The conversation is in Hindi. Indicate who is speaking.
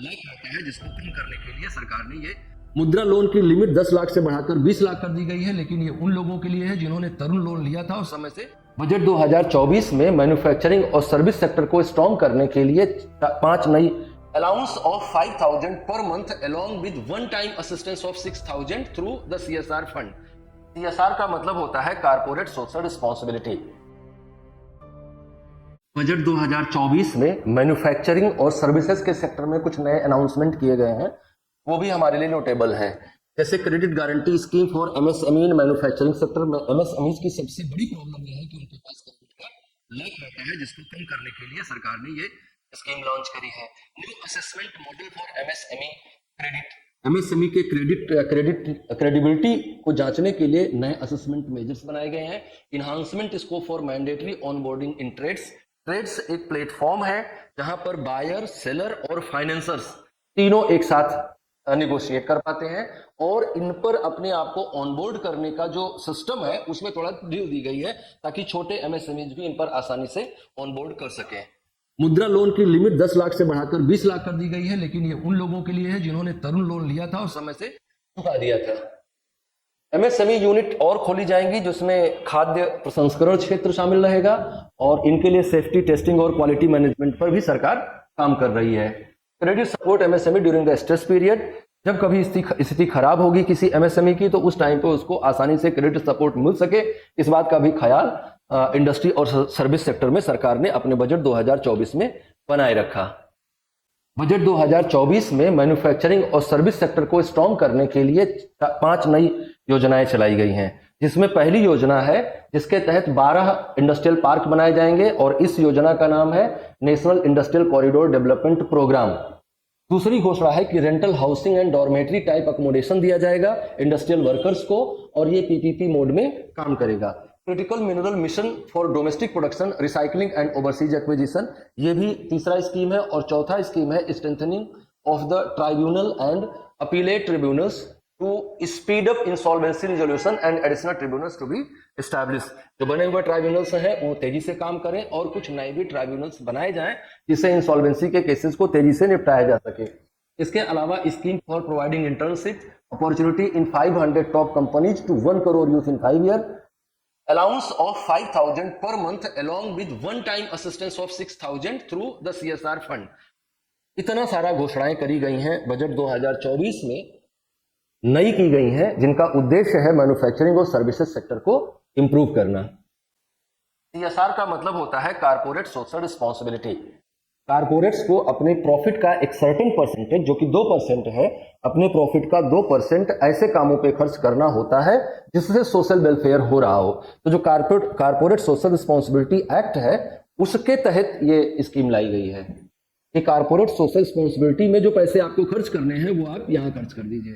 Speaker 1: लाख रहता है, जिसको कम करने के लिए सरकार ने ये मुद्रा लोन की लिमिट 10 लाख से बढ़ाकर 20 लाख कर दी गई है। लेकिन ये उन लोगों के लिए है जिन्होंने तरुण लोन लिया था उस समय से। बजट 2024 में मैन्युफैक्चरिंग और सर्विस सेक्टर को स्ट्रॉन्ग करने के लिए 5 नई allowance of 5,000 per month along with one time assistance of 6,000 through the CSR fund। CSR का मतलब होता है कारपोरेट सोशल रिस्पॉन्सिबिलिटी। बजट 2024 में मैन्युफैक्चरिंग और सर्विसेज के सेक्टर में कुछ नए अनाउंसमेंट किए गए हैं, वो भी हमारे लिए नोटेबल है। जैसे credit guarantee scheme for MSME in manufacturing sector में एमएसएमई की सबसे बड़ी प्रॉब्लम यह है कि उनके पास क्रेडिट का लैक रहता है, जिसको कम करने के लिए सरकार ने ये स्कीम लॉन्च करी है। New assessment model for MSME credit, MSME के क्रेडिबिलिटी को जांचने के लिए नए असेसमेंट मेजर्स बनाए गए हैं। Enhancement scope for mandatory onboarding in trades एक प्लेटफॉर्म है जहां पर बायर, सेलर और फाइनेंसर्स तीनों एक साथ निगोशिएट कर पाते हैं और इन पर अपने आप को ऑनबोर्ड करने का जो सिस्टम है उसमें थोड़ा ढील दी गई है ताकि छोटे एमएसएमईज भी इन पर आसानी से ऑनबोर्ड कर सकें। मुद्रा लोन की लिमिट 10 लाख से बढ़ाकर 20 लाख कर दी गई है, लेकिन ये उन लोगों के लिए है जिन्होंने तरुण लोन लिया था उस समय से चुका दिया था। एमएसएमई यूनिट और खोली जाएंगी जिसमें खाद्य प्रसंस्करण क्षेत्र शामिल रहेगा और इनके लिए सेफ्टी टेस्टिंग और क्वालिटी मैनेजमेंट पर भी सरकार काम कर रही है। Credit support MSME during the stress period, जब कभी स्थिति खराब होगी किसी एमएसएमई की तो उस टाइम पे उसको आसानी से क्रेडिट सपोर्ट मिल सके, इस बात का भी ख्याल इंडस्ट्री और सर्विस सेक्टर में सरकार ने अपने बजट 2024 में बनाए रखा। बजट 2024 में मैन्युफैक्चरिंग और सर्विस सेक्टर को स्ट्रॉन्ग करने के लिए 5 नई योजनाएं चलाई गई हैं, जिसमें पहली योजना है जिसके तहत 12 इंडस्ट्रियल पार्क बनाए जाएंगे और इस योजना का नाम है national industrial corridor development programme. दूसरी घोषणा है कि rental housing and dormitory type accommodation दिया जाएगा इंडस्ट्रियल वर्कर्स को और ये पीपीपी मोड में काम करेगा। Critical mineral mission for domestic production, recycling and overseas acquisition, ये भी तीसरा स्कीम है। और चौथा स्कीम है strengthening of the tribunal and appellate tribunals to speed up insolvency resolution and additional tribunals to be establish. जो बने हुए ट्राइब्यूनल्स हैं वो तेजी से काम करें और कुछ नए भी ट्राइब्यूनल्स बनाए जाएं जिससे इंसॉल्वेंसी के केसेस को तेजी से निपटाया जा सके। इसके अलावा scheme for providing internship opportunity in 500 top companies to 1 crore youth in 5 year, allowance of 5,000 per month along with one time assistance of 6,000 through the CSR fund। इतना सारा घोषणाएं करी गई हैं बजट 2024 में, नई की गई हैं, जिनका उद्देश्य है मैन्युफैक्चरिंग और सर्विसेज सेक्टर को इंप्रूव करना। सीएसआर का मतलब होता है कारपोरेट सोशल रिस्पॉन्सिबिलिटी। कारपोरेट्स को अपने प्रॉफिट का एक सर्टेन परसेंटेज जो कि 2% है, अपने प्रॉफिट का 2% ऐसे कामों पे खर्च करना होता है जिससे सोशल वेलफेयर हो रहा हो। तो जो कारपोरेट सोशल रिस्पॉन्सिबिलिटी एक्ट है उसके तहत ये स्कीम लाई गई है कि कारपोरेट सोशल रिस्पॉन्सिबिलिटी में जो पैसे आपको खर्च करने हैं वो आप यहाँ खर्च कर दीजिए।